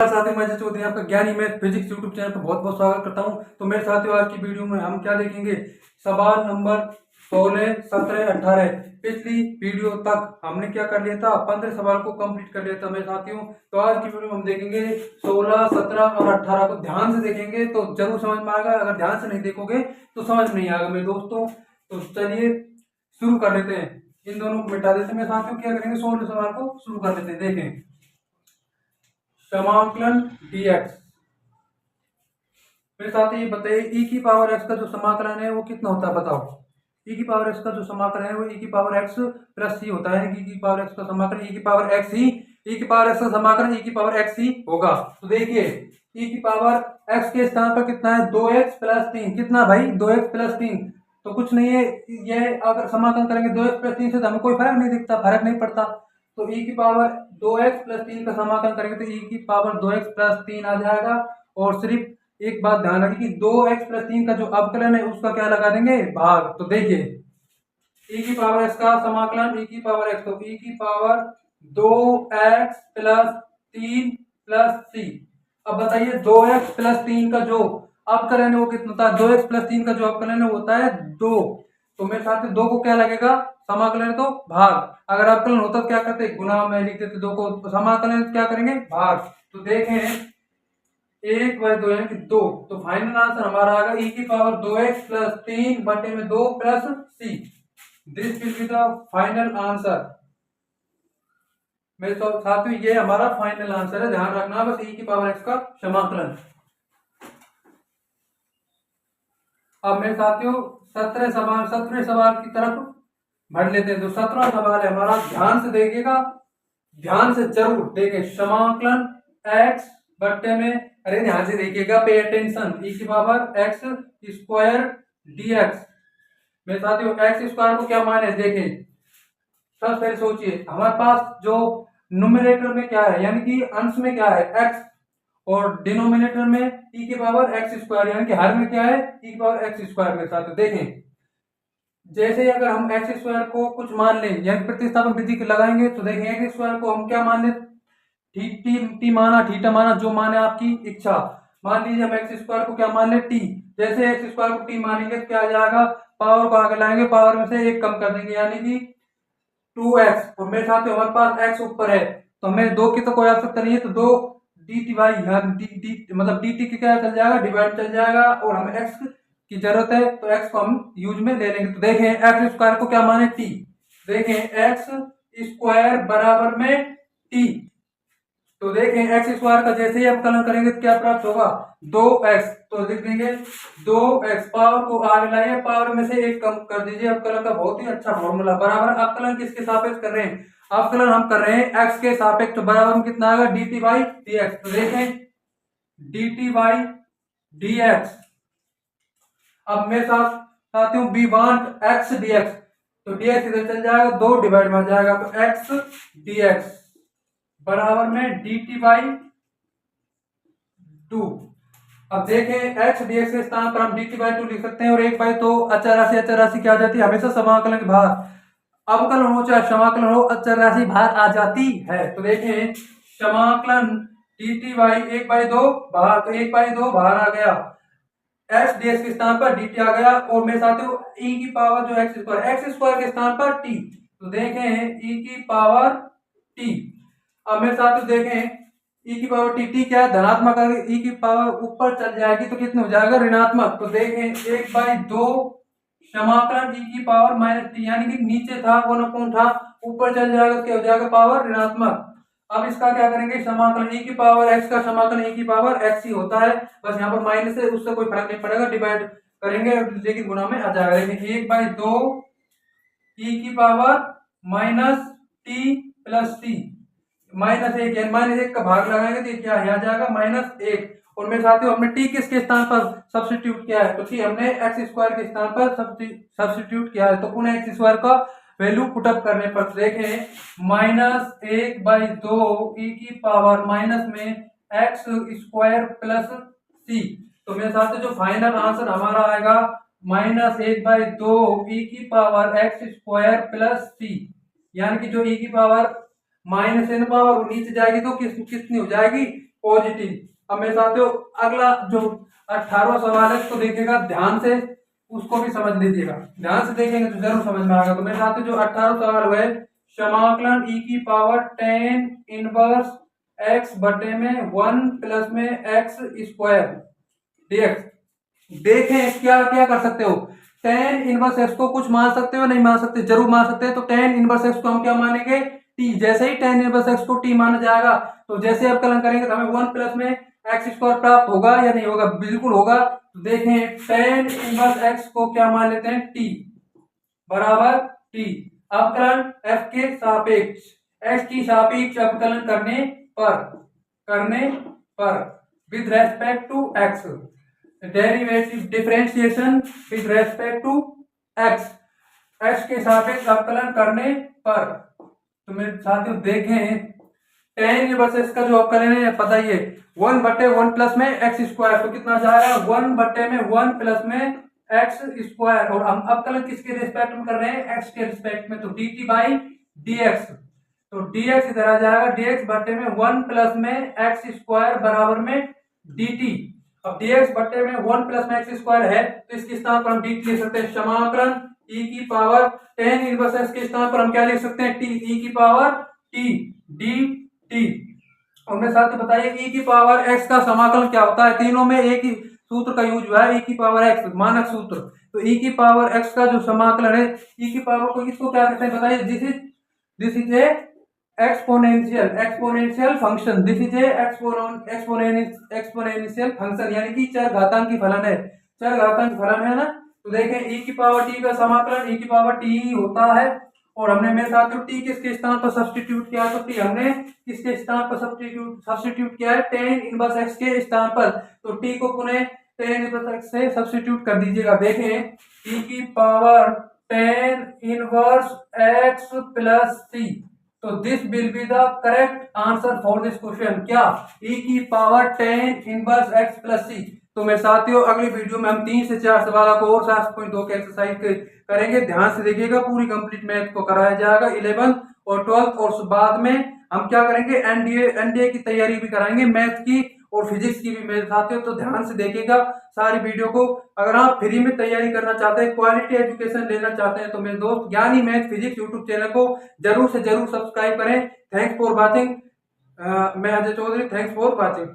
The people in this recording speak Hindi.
साथियों, मैं चौधरी आपका ज्ञानी मैथ फिजिक्स यूट्यूब चैनल पर बहुत बहुत स्वागत करता हूं। तो मेरे साथियों, आज की वीडियो में हम क्या देखेंगे, सवाल नंबर 16, 17, 18। पिछली वीडियो तक हमने क्या कर लिया था, 15 सवाल को कंप्लीट कर लिया था मेरे साथियों। तो आज की वीडियो में हम देखेंगे 16, 17 और 18 को ध्यान से देखेंगे तो जरूर समझ में आएगा। अगर ध्यान से नहीं देखोगे तो समझ नहीं आएगा मेरे दोस्तों। तो चलिए शुरू कर लेते हैं, इन दोनों को मिटा देते हैं मेरे साथियों। क्या करेंगे, 16 सवाल को शुरू कर लेते हैं। देखें, समाकलन dx। मेरे साथ ये बताइए, e की पावर x का जो समाकलन है वो कितना होता है, बताओ। e की पावर x का जो समाकलन है वो e की पावर x प्लस c होता है। e की पावर x का समाकलन e की पावर x ही, e की पावर x का समाकलन e की पावर x ही होगा। तो देखिए, e की पावर x के स्थान पर कितना है, 2x प्लस 3। कितना भाई, 2x प्लस 3। तो कुछ नहीं है, ये अगर समाकलन करेंगे 2x प्लस 3 से तो हमें कोई फर्क नहीं दिखता, फर्क नहीं पड़ता। तो e की पावर 2x प्लस 3 का समाकलन करेंगे तो e की पावर 2x प्लस 3 आ जाएगा। और सिर्फ एक बात ध्यान रखिए कि 2x प्लस 3 का जो अवकलन है उसका क्या लगा देंगे, भाग। तो देखिए, e की पावर x का समाकलन e की पावर x, तो e की power 2x plus 3 plus c। अब बताइए, 2x प्लस 3 का जो अवकलन है वो कितना होता है, 2x प्लस 3 का जो अवकलन है वो होता है 2। तो मेरे साथ 2 को क्या लगेगा, समाकलन तो भाग। अगर अवकलन होता तो क्या करते, गुना में लिखते थे 2 को, तो समाकलन क्या करेंगे, भाग। तो देखें, 1/2 यानी कि 2। तो फाइनल आंसर हमारा आएगा e की पावर 2x प्लस 3 बटे में 2 plus c। This will be the final answer. मेरे तो साथियों, ये हमारा फाइनल आंसर है, ध्यान रखना बस, e की पावर x का समाकलन। अब मेरे साथियों 17वें सवाल की तरफ बढ़ लेते हैं। तो 17वां सवाल है हमारा, ध्यान से देखिएगा, ध्यान से जरूर देखें। समाकलन x बट्टे में, अरे ध्यान से देखिएगा, पे अटेंशन, e की पावर x स्क्वायर dx। मेरे साथियों, x स्क्वायर को क्या माने, देखें सबसे पहले सोचिए, हमारे पास जो न्यूमरेटर में क्या है, यानी कि अंश में क्या है x, और डिनोमिनेटर में e की पावर x स्क्वायर, यानी कि हर में क्या है, e की पावर x स्क्वायर। मेरे साथ देखें, जैसे ही अगर हम एक्स स्क्वायर को कुछ मान लें, यानी प्रतिस्थापन विधि के लगाएंगे, तो देखें एक्स स्क्वायर को हम क्या मान लें, टी माना, थीटा माना, जो माने आपकी इच्छा। मान लीजिए हम एक्स स्क्वायर को क्या मान ले, टी। जैसे एक्स स्क्वायर को टी मानेंगे तो क्या आ जाएगा, पावर को आगे लाएंगे, पावर में से एक कम कर देंगे, यानी कि 2x। और मेरे साथ हमारे पास x ऊपर है तो हमें 2 की तो कोई आवश्यकता नहीं है, तो 2 dt वाई, मतलब dt की क्या चल जाएगा, डिवाइड चल जाएगा, और हमें x की जरूरत है तो x को हम यूज में ले लेंगे। तो देखें, एक्स स्क्वायर को क्या माने, t। देखें, एक्स स्क्वायर बराबर में t। तो देखें, एक्स स्क्वायर का जैसे ही अवकलन करेंगे तो क्या प्राप्त होगा, 2x। तो लिख देंगे 2x, पावर को आगे लाइए, पावर में से एक कम कर दीजिए। अवकलन का बहुत ही अच्छा फॉर्मूला, बराबर अवकलन किसके सापेक्ष कर रहे हैं, अवकलन हम कर रहे हैं x के सापेक्ष। तो बराबर में कितना आएगा, dt बाई dx। तो देखें, dt बाई dx। अब मेरे साथ साथियों, वी वांट x dx, तो dx इधर चल जाएगा, 2 डिवाइड में आ जाएगा, तो x dx बराबर में dt बाई 2। अब देखें, x dx के स्थान पर हम dt बाई 2 लिख सकते हैं, और 1/2 तो अचर राशि क्या आ जाती है, हमेशा समाकलन के भार, अवकलन हो चाहे समाकलन हो, अचर राशि भार आ जाती है। तो देखें, समाकलन dt बाई 1/2 भार, तो 1/2 भार आ गया, x dx के स्थान पर dt आ गया, और मेरे साथियों e की पावर जो x स्क्वायर के स्थान पर t। तो देखें, e की पावर t। अब मेरे साथियों देखें, e की पावर t क्या है, धनात्मक, अगर e की पावर ऊपर चल जाएगी तो कितने हो जाएगा, ऋणात्मक। तो देखें, 1/2 समाकलन e की पावर माइनस t, यानी कि नीचे था वो न था, ऊपर चल जाएगा तो क्या हो जाएगा, पावर ऋणात्मक। अब इसका क्या करेंगे, समाकलन e की पावर x का समाकलन e की पावर x ही होता है, बस यहाँ पर माइनस है, उससे कोई फर्क नहीं पड़ेगा, डिवाइड करेंगे लेकिन गुना में आ जाएगा। लेकिन 1/2 e की power minus t plus t, -1, यानी -1 का भाग लगाएंगे तो क्या आ जाएगा, -1। और मेरे साथियों, हमने t किसके स्थान पर सब्स्टिट्यूट किया है, तो t हमने x स्क्वायर के स्थान पर सब्स्टिट्यूट किया है, तो पुनः x स्क्वायर का वैल्यू पुटअप करने पर देखें, -1/2 e की पावर माइनस में x स्क्वायर प्लस c। तो मेरे साथ जो फाइनल आंसर हमारा आएगा, -1/2 e की power x square plus c, यानी कि जो e की पावर माइनस n पावर नीचे जाएगी तो कितनी हो जाएगी, पॉजिटिव। अब मेरे साथियों अगला जो 18वां सवाल है इसको देखिएगा ध्यान से, उसको भी समझ लीजिएगा। ध्यान से देखेंगे तो जरूर समझ में आएगा। तो मेरे साथियों जो 18वां सवाल हुआ है, समाकलन e की पावर tan इनवर्स x बटे में 1 प्लस में x स्क्वायर dx। देखें क्या क्या कर सकते हो, tan इनवर्स x को कुछ मान सकते हो, नहीं मान सकते, जरूर मान सकते हैं। तो tan इनवर्स x को हम क्या मानेंगे, t। जैसे ही tan इनवर्स x को t माना जाएगा तो जैसे अवकलन करेंगे तो हमें 1 प्लस में x स्क्वायर प्राप्त होगा या नहीं होगा, बिल्कुल होगा। तो देखें tan इनवर्स x को क्या मान लेते हैं, t बराबर t। अवकलन f के सापेक्ष, x की सापेक्ष अवकलन करने पर with respect to x, derivative differentiation with respect to x, x के सापेक्ष अवकलन करने पर। तो मेरे साथियों देखें tan इनवर्स x का जो अवकलन है पता ही है, 1 बटे 1 प्लस में x स्क्वायर, तो कितना जाएगा 1 बटे में 1 प्लस में x स्क्वायर। और हम अवकलन किसके रिस्पेक्ट में कर रहे हैं, x के रिस्पेक्ट में, तो dt बाई dx। तो dx इधर आ जाएगा, dx बटे में 1 प्लस में x स्क्वायर बराबर में dt। अब dx बटे में 1 प्लस में x स्क्वायर है तो इसके स्थान पर हम dt लिख सकते हैं। समाकलन e की पावर tan इनवर्स x के स्थान पर हम क्या लिख सकते हैं, t, e की पावर t dt। और मेरे साथ बताइए e की पावर x का समाकलन क्या होता है, तीनों में एक ही सूत्र का यूज हुआ है, e की पावर x मानक सूत्र। तो e की पावर x का जो समाकलन है, e की पावर को इसको क्या कहते हैं बताइए, this is a exponential function, this is a exponential function, यानी कि चरघातांकी फलन है, चरघातांकी फलन है ना। तो देखें e की पावर t का समाकलन e की पावर t ही होता है। और हमने मेरे साथ t किसके स्थान पर सब्स्टिट्यूट किया, तो t हमने किसके स्थान पर सब्स्टिट्यूट किया है, tan इनवर्स x के स्थान पर। तो t को पुनः tan इनवर्स x से सब्स्टिट्यूट कर दीजिएगा। देखें e की power tan inverse x plus c, तो this will be the correct answer for this question. क्या, e की power tan inverse x plus c। तो मेरे साथियों अगली वीडियो में हम 3 से 4 सवालों को और 7.2 के एक्सरसाइज करेंगे। ध्यान से देखिएगा, पूरी कंप्लीट मैथ को कराया जाएगा 11th और 12th। और बाद में हम क्या करेंगे, एनडीए की तैयारी भी कराएंगे, मैथ की और फिजिक्स की भी मेरे साथियों। तो ध्यान से देखिएगा सारी वीडियो को। अगर आप फ्री में तैयारी करना चाहते हैं, क्वालिटी एजुकेशन लेना चाहते हैं, तो मेरे दोस्त ज्ञानी मैथ फिजिक्स यूट्यूब चैनल को जरूर से जरूर सब्सक्राइब करें। Thanks for watching. मैं Ajay Chaudhary, thanks for watching.